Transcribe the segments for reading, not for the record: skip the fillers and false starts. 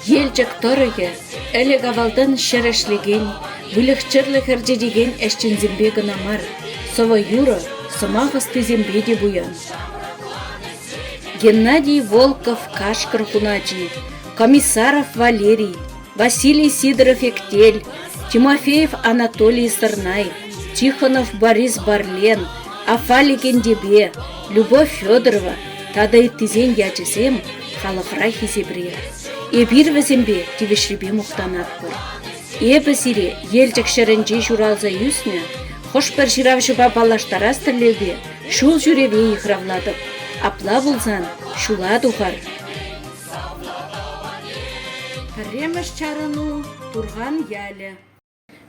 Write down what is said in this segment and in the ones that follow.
Елчік тұрығы, әлі ғавалдан шәрішлеген, вылықчырлық әрдедеген әштен зембе гынамар, сова юра, сымағыз тізембе де бұян. Геннадий Волков Кашкар Хуначи, Комиссаров Валерий, Василий Сидоров Эктель, Тимофеев Анатолий Сырнай, Тихонов Борис Барлен, Афали Гендебе, Любовь Федорова, Тадай Тизен Ячесем, Халықра Хизебре. Эбир візімбе тивешребе мұқтанат бұр. Эбі сире елчік шырынжи журалза юсне, хош бір жиравшы бабалаштара стірлелбе, шул жүреве ихравладып. Апла болзан, шула дұғар. Піреміш чарыну тұрған ялі.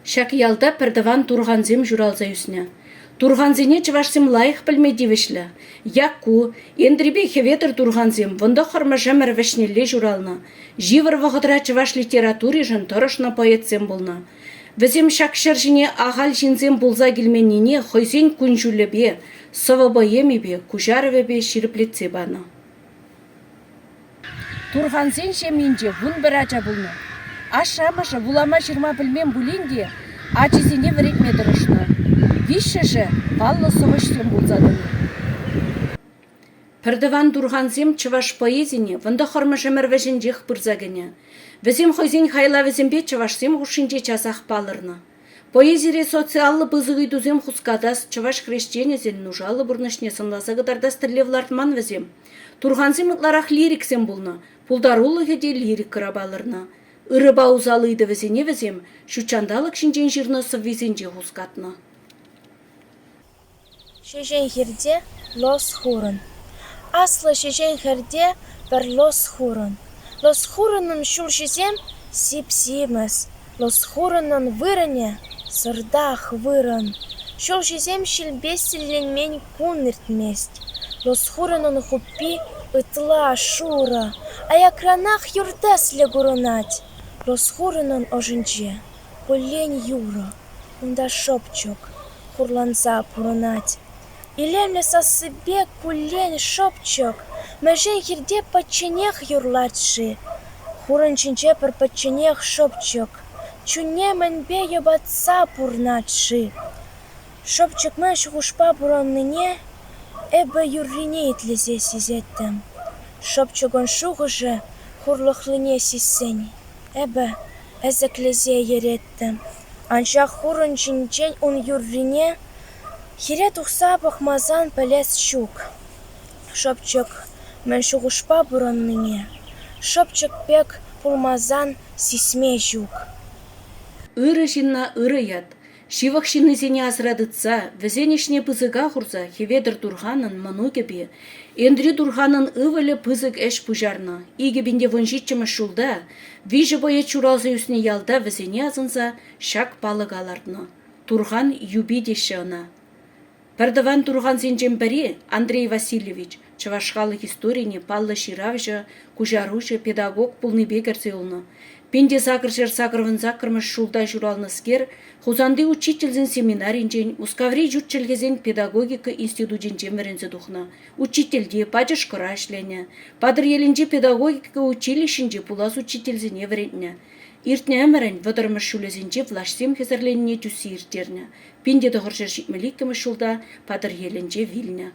Шак ялда пірдіван тұрғанзем журалза юсне. Турганзине чывашсем лайық білмедевішлі. Яку, ендребе хеветір турганзем, вында хорма жамыр вешнелле журална. Живыр вағыдыра чываш литературе жын тұрышна поэтсем болна. Візем шакшыр жіне ағал жинзем болза келменіне хойзен күн жүлібе, сова боемебе, кужарывебе ширіплетсе бана. Турганзен жеменде вұн бір ача болна. Ашамаша вулама жырма білмен бүленде, ачызене вірекме дұрышна. Вишеше паллы совыштем булзадыны. Пірдіван турганзем чываш поэзине, вында хорма жамыр вәжінжех бұрзагыне. Візем хойзен хайла візембе чывашсем ғушынже часақ палырны. Поэзире социаллы бызығы дузем хускадас чываш хрещенезен нужалы бұрнышне сынласа гыдардас тірлевлартман візем. Турганзем ытларақ лириксем бұлны, пулдарулы хеде лирик кырабалырны. Үрі баузалыйды візене візем, шучандалық шинжен жирносы візенже хускатны. Шежен херде лос хурын. Аслы шежен херде бір лос хурын. Лос хурынын шул шезем сип-симыз. Лос хурынын вырыне сырдах вырын. Шул шезем шилбесілленмен кун иртмест. Лос хурынын хуппи ытла шура. Аякранах юрдасле гурынать. Лос хурынын ожынче пулень юра. Унда шопчок хурланза пурынать. Илемле сасыбе кулен шопчок, мәжен хирде патченех юрлатши. Хурын чинче пір патченех шопчок, чуне мәнбе ебатса пурнатши. Шопчок мәш хушпа буранныне, эбі юррине итлезе сизеттім. Шопчогон шуғыжы хурлықлыне сисен, эбі әзіклезе ереттім. Анша хурын чинчен он юррине, хире тухса бахмазан пелес щук. Шопчок мен шугушпа буранныне. Шопчок пек пулмазан сисме жук. Үрі жинна үрі яд. Шивақ шиннызене азрадыца, візенешне пызыға құрза, хеведір турғанын ману кебе. Эндри турғанын ывылы пызык әш пұжарна. Игебінде вынжитчымы шулда, вижі бойы чуралзы үсіне ялда візене азынса, шак балык алардны. Турған юби деші ана. Пірдіван турған зенжен бірі Андрей Васильевич, чывашқалық историне паллы ширавжы, кужаружы, педагог пулны бегерзе олны. Пенде сакыржыр сакырвын закырмыш шулда журалны скер, хузанды учительзен семинаринжен, ускаври жутчелгезен педагогика институтинжен верензе духна. Учительде пачышкыра ішлене, падыр елінже педагогика училищенже пулас учительзене веренне. Иртне әмірін вадырмыш шулезінже влашсем хезерленне түсі иртерне. Пенде дұғыржыр житмеліккімі шулда падыр елінже вилне.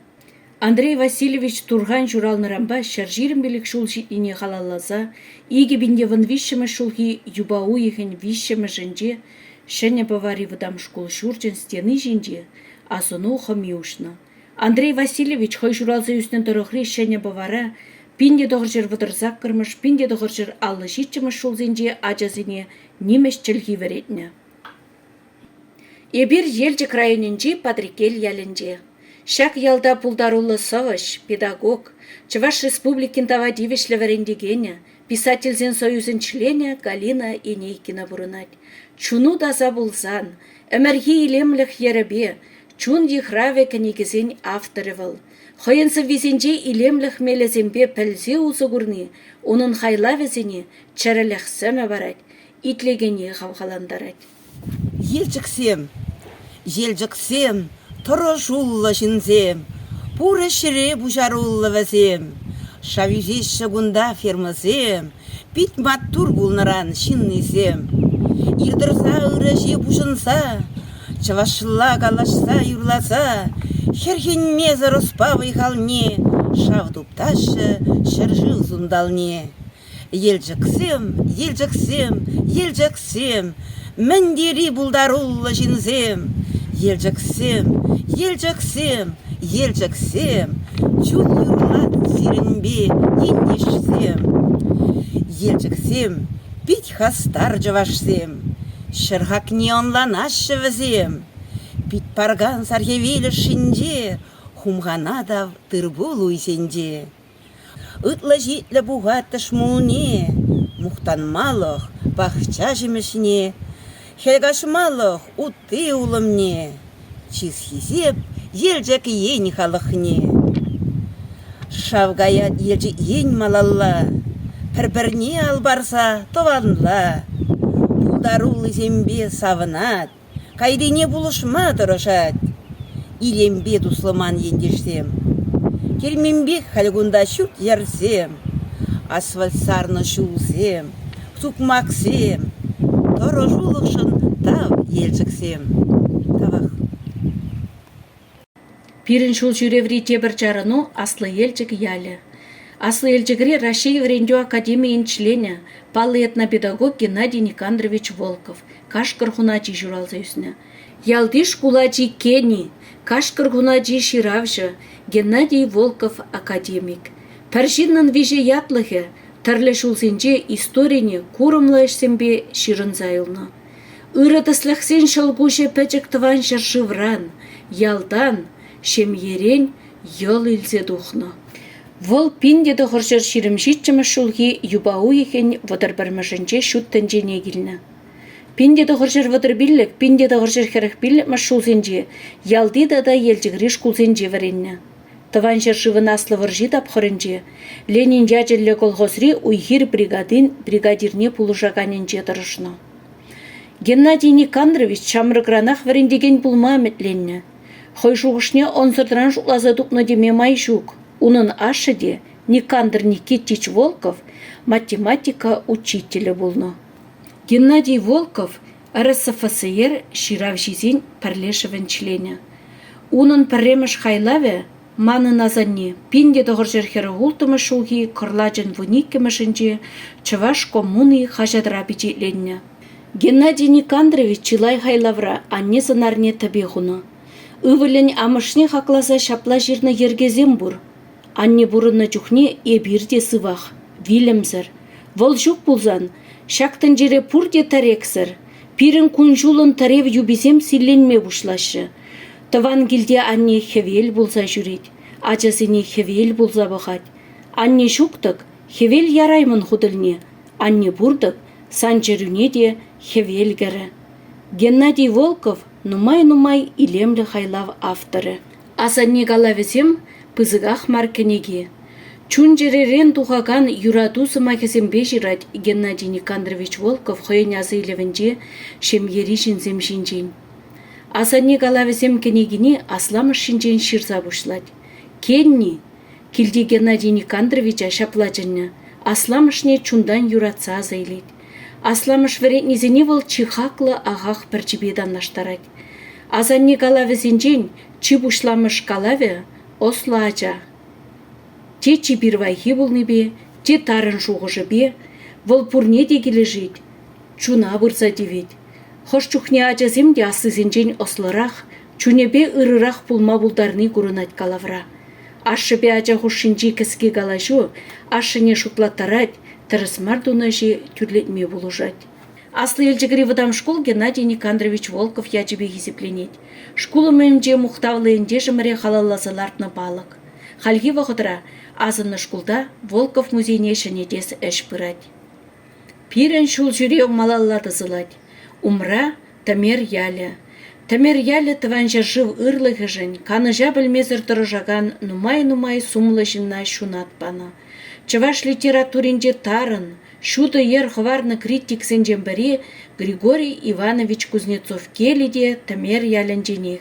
Андрей Васильевич турған журалнырамба шаржирым белік шул житіне қалалаза, иге бінде вын вишімі шулхи юбау ехен вишімі жынже, шәне бавари выдам школ шурчен стены жынже, асыну хымиушны. Андрей Васильевич хой журалза үстін тұрықри шәне бавара, пинде доғыржыр вадырзақ кірміш, пинде доғыржыр аллы житчімі шул зенже ажазыне немеш чілгі веретіне. Эбир елчік районынжи Падрикел ялінже. Шак ялда пулдарулы совыш, педагог, Чуваш республикин тава дивишлі варендегене, писательзен союзен члене Галина Инейкина бурынать. Чуну даза булзан, әмәрге илемліх еребе, чун ехраве книгізен авторывыл. Хойынсы визенже илемліх мелезембе пәлзе узығырны, onun хайла везене чәріліх сөмі барать, итлегене қавғаландарать. Елжіксем, тұры жуллы жінзем, пұры шіре бұжаруллы вәзем. Шавюзеш гунда фермазем, пит маттур булныран шиннизем. Ирдырса ырыжи бушынса, чавашла галашса юрласа, херхен меза роспавый халне, шавдупташы шыржы зундалне. Елжіксем, елжіксем, елжіксем, міндері бұлдарулы жинзем. Елжіксем, елжіксем, елжіксем, чул юрлат сиренбе ендешсем. Елжіксем, пить хастар жавашсем, шырғакне онланашы візем. Пить парган сархевелі шинже, хумғана да тырбул уйсенде. Ытлы житлі бұғаттыш мұлне, мұқтанмалық бақча жемішіне, хелгашмалық ұтты ұлымне, чизхизеп елжек ен халықне. Шавгаят елжі ен малалла, бір-бірне албарса тованла, бұлдарулы зембе савынат, кайдене бұлышма тұрышат, илембе дуслыман ендешсем. Келменбек халгунда шут ярсем, асфальт сарны шулсем, сукмаксем, торожулықшын тав елжіксем. Тавақ. Пирин шул жүреври тебір жарыну аслы елжік ялі. Аслы елжігіре Россия Врендю Академиин члене, палы этнопедагог Геннадий Никандрович Волков, кашкыр хуначи журалза үсіне. Ялдиш кулачи Кени, кашкыр хуначи ширавжы, Геннадий Волков академик. Пәршиннан виже ятлығы, тәрлі шулсенже историне курымлы әшсенбе ширын зайылны. Үрітісліқсен шылгуше пәчік тыван шыршывран, ялдан, шем ерен, ел илзе духны. Вол пиндеді ғыржыр ширимшитчімі шулги юбау ехен вадыр бірмішінче шуттенже негілні. Пиндеді ғыржыр вадыр биллік, пиндеді ғыржыр херіх биллік шулсенже, ялдида да елжігриш кулсенже варенні. Тыван шыршывын аслы выржи тапхырынже, Ленин жажылы колхозри уйхир бригадирне пулушаганенже тұрышны. Геннадий Никандрович чамрыгранах варендеген пулма әмітленні. Хой шуғышне онсырдыран жуклаза тупны деме май жук. Унын ашыде Никандр Никитич Волков математика учителі болны. Геннадий Волков РСФСР ширавжизин парлешевен члене. Унын парремыш хайлаве маны назанне пинде доғыржыр херағултымы шулги кырлажын вуниккемішінже Чываш коммуны хажадыра бечетленне. Геннадий Никандрович чилай хайлавра анне занарне табиғуны. Ывылен амышне хакласа шапла жирны ергезем бур. Анне бурынны чухне эбирде сывах, вилемсір. Вол жук булзан, шактын жере пурде тарексір. Пирін күнжулын тарев юбизем силенме бушлашы. Тыван келде анне хевел булса жүрет, ачасыне хевел булса бұғат. Анне шуктық, хевел яраймын худылне, анне бурдық, санчерюне де хевел гәрі. Геннадий Волков нумай-нумай илемлі хайлав авторы. Асанне галавесем пызығақ маркенеге. Чун жеререн тухаган юратусы махесембе жирать Геннадий Никандрович Волков хойын азыйлевенже шем еришін земшінжен. Асанне галавесем кенегіне асламыш шинжен ширза бушлать. Кенни, килди Геннадий Никандровича шаплачынны, асламышне чундан юратса азайлет. Асламыш веретнезене вол чихаклы ағақ пірчібедан наштарать. Асанне галавесенжен чи бушламыш галаве ослы ача. Те чипирвайхи болны бе, те тарын шуғыжы бе, вол пурне дегілі жит, чуна бұрса девет. Хош чухне ачасем де асызенжен ослырақ, чунебе ырырақ пулма булдарны көрінат калавра. Ашы бе ача хошшинжи кіске галашу, ашыне шутлаттарать, тырысмар дунажи түрлетме болужать. Аслы елжігірі вадам школ Геннадий Никандрович Волков ячебе есепленет. Шкулы мөмже мұқтавлыенде жымыре халаллазылартны балық. Халги вағыдыра азынны шкулда Волков музейне шынетес әш пырать. Пирен шул жүре малаллады зылать. Умра тамер ялі. Тамер ялі тыван жыржыв ырлығы жын, каныжа білмезір тұрыжаган нумай-нумай сумлы жынна шунат баны. Чываш литературинде тарын, шуды ер хварны критик сенжен бірі Григорий Иванович Кузнецов келіде тамер ялінженех.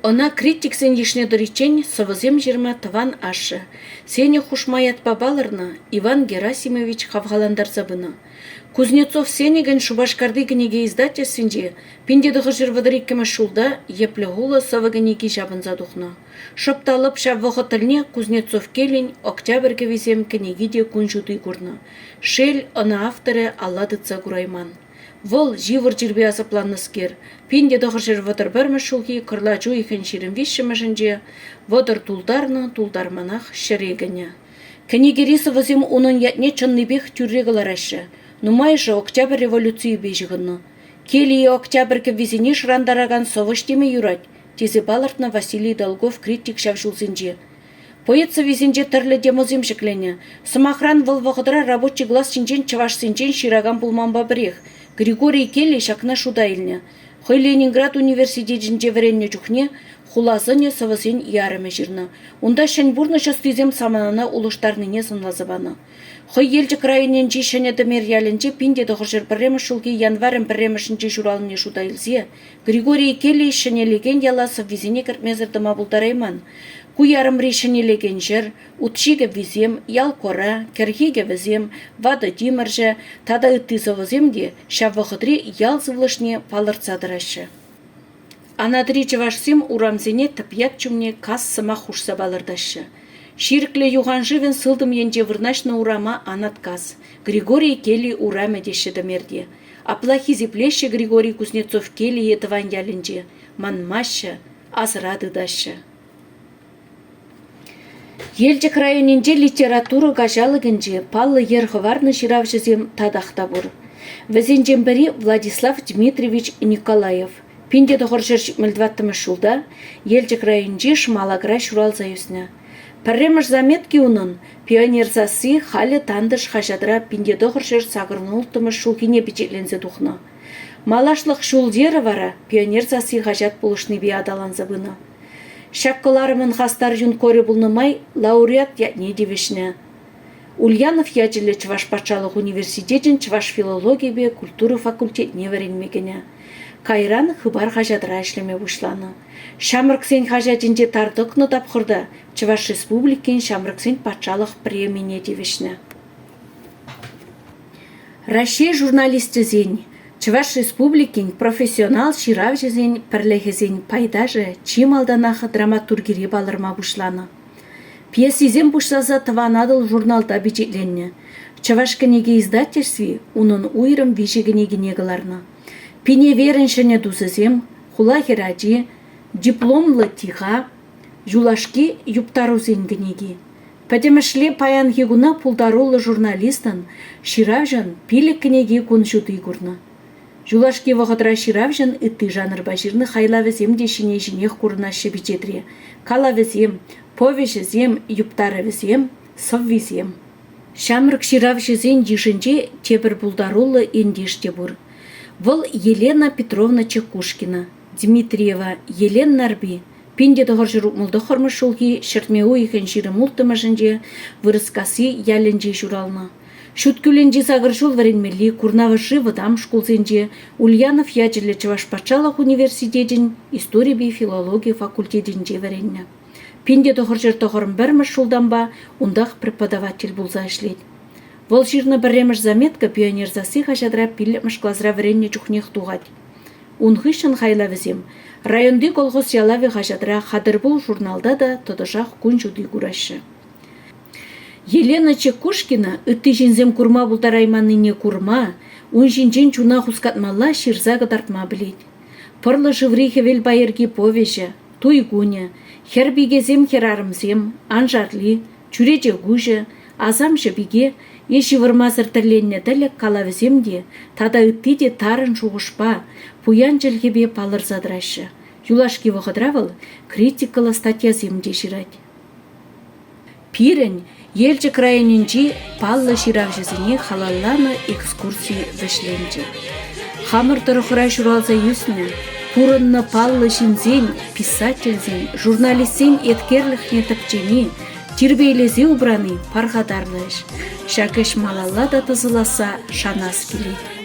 Она критиксен ешне доричень совозем жирма тыван ашы. Сене хушмаят бабаларна Иван Герасимович хавгаландарзабына. Кузнецов сенеген Шубашкарды книге издательствинде пиндедығы жырвадариккема шулда еплегула совагенеги жабынза духна. Шопталып шабвығы тілне Кузнецов келін октябрьге везем книгиде күнжуды гурна. Шел ана авторы алладыца гурайман. Вол живыр jirbe азапланныскер. Пинде дохыр вотыр бірмі шулги кырла жуйхен ширин вишшімішінже вотыр тулдарманах шерегене. Кенегерисы вазим унын ятне чынныбех тюррегаларашы. Нумайшы октябрь революции бежігінні. Келие октябрьке визіне шырандараган совыштеме юрать. Тезе балартна Василий Долгов критик шавшулзинже. Поэтса визинже тірлі демозем жіклене. Сымахран выл вғыдыра рабочий глаз шинжен чываш синжен шираган булманба бірех. Григорий Келли шакна шудайльня. Хой Ленинград университетінде варенне жүхне хулазыне савызен ярымы жирна. Унда шанбурны шастызем саманана улыштарныне сынлазыбаны. Хой елчі крайынен жишане дымер ялінже пинде дұғыржыр біремі шулги январым біремішінже журалыне шудайлзе. Григорий Келли шанелеген яласы визине кіртмезірдіма бұлдарайман. Куярым решенелеген жер, утшиге визем, ялкора, кергиге візем, вады димірже, тада үттізі віземде, шаввығыдри ялзывлышне палырцадырашы. Анадри жывашсем урамзене тіпят чумне кас сыма хушса балырдашы. Ширкле юған живен сылдым енже вырнашны урама анат кас. Григорий Келли ураме деші дымерде. Аплахи зеплеші Григорий Кузнецов Келли етыван ялінже. Манмашы, азрады дашы. Елчік районенде литература гажалыгынже паллы ерғыварны жиравжызем тадақта бұр. Візенжен бірі Владислав Дмитриевич Николаев. Пинде дұғыржыр жікмілдваттымы шулда, елчік районенде шмалагра шуралза юсна. Пірреміш заметки унын пионерзасы халі тандыш хажадыра пинде дұғыржыр сағырнултымы шулгине бечетлензе дұхна. Малашлық шулдері вара пионерзасы хажат бұлышны бе адаланзы бұны. Шаккаларымын хастар юн коре булнымай лауреат ятне девишне. Ульянов яджиле Чваш патшалық университетен Чваш филология бе культура факультетне варенмегене. Кайран хыбар хажадыра ішлеме бұшланы. Шамрыксен хажадинде тардықны тапқырда Чваш республикен Шамрыксен патшалық премине девишне. Рашей журналисті зен. Чуваш республикин профессионал ширавжезен пірлехезен пайдажы чималданағы драматургири балырма бұшланы. Пьесизен бұшлаза тыванадыл журналда бечетленне. Чуваш кенеге издательстви унын уйрым вишегенегенегіларны. Пине вереншіне дузызем, хула хераджи, дипломлы тиға, жулашки юптарузен генеги. Пәдемішле паян хигуна пулдарулы журналистын ширавжан пилік кенеге күншуды гурны. Жулашки вағыдыра ширавжан үтті жанр баширны хайла візем дешіне жинех курнашы бечетре. Кала візем, повешізем, юптары візем, сов візем. Шамрык ширавжызен дешінже тебір бұлдарулы ендеште бұр. Выл Елена Петровна Чекушкина, Дмитриева Елен Нарби, пинде дұғыр мұлды қырмы шулги шыртмеу екен жиры мұлтымашынже вырыскасы яленже журалны. Шуткюленже сағыржул варенмелі курнавышы вадам школзенже Ульянов яджиле Чваш патшалық университетен история бей филология факультетенже варенне. Пинде дұғыр тоғырым бірміш шулданба ундақ преподаватель бұлза ішлет. Вол жирны бірреміш заметка пионерзасы хажадыра пилеміш клазра варенне чухнех туғад. Унғышын хайла візем. Районды колғыз ялавы хажадыра хадырбул журналда да тодышақ күн жуды күрашы. Елена Чекушкина үтті жинзем курма бұлдарайманыне курма, он жинжен чуна хускатмала ширзағы дартма білет. Пырлы жыврихе вел байырги повеже, туйгуне, хербигезем херарымзем, анжарли, чуреже гуже, азам жыбиге, еші вырмазыр тірленне дәлік калавіземде, тада үтті де тарын жуғышпа, пуян jelгебе палырзадырашы. Юлашки вғыдравыл критикалы статья земде жирать. Пирен, елчі крайыненже паллы ширавжызыне халалланы экскурсии вішленже. Хамыр тұрықыра журалза юсіне, пурынны паллы жинзен, писательзен, журналистен еткерліхне тіпчені, тирбейлезе убраны парғадарлыш. Шакыш малалла да тызыласа шанас келеді.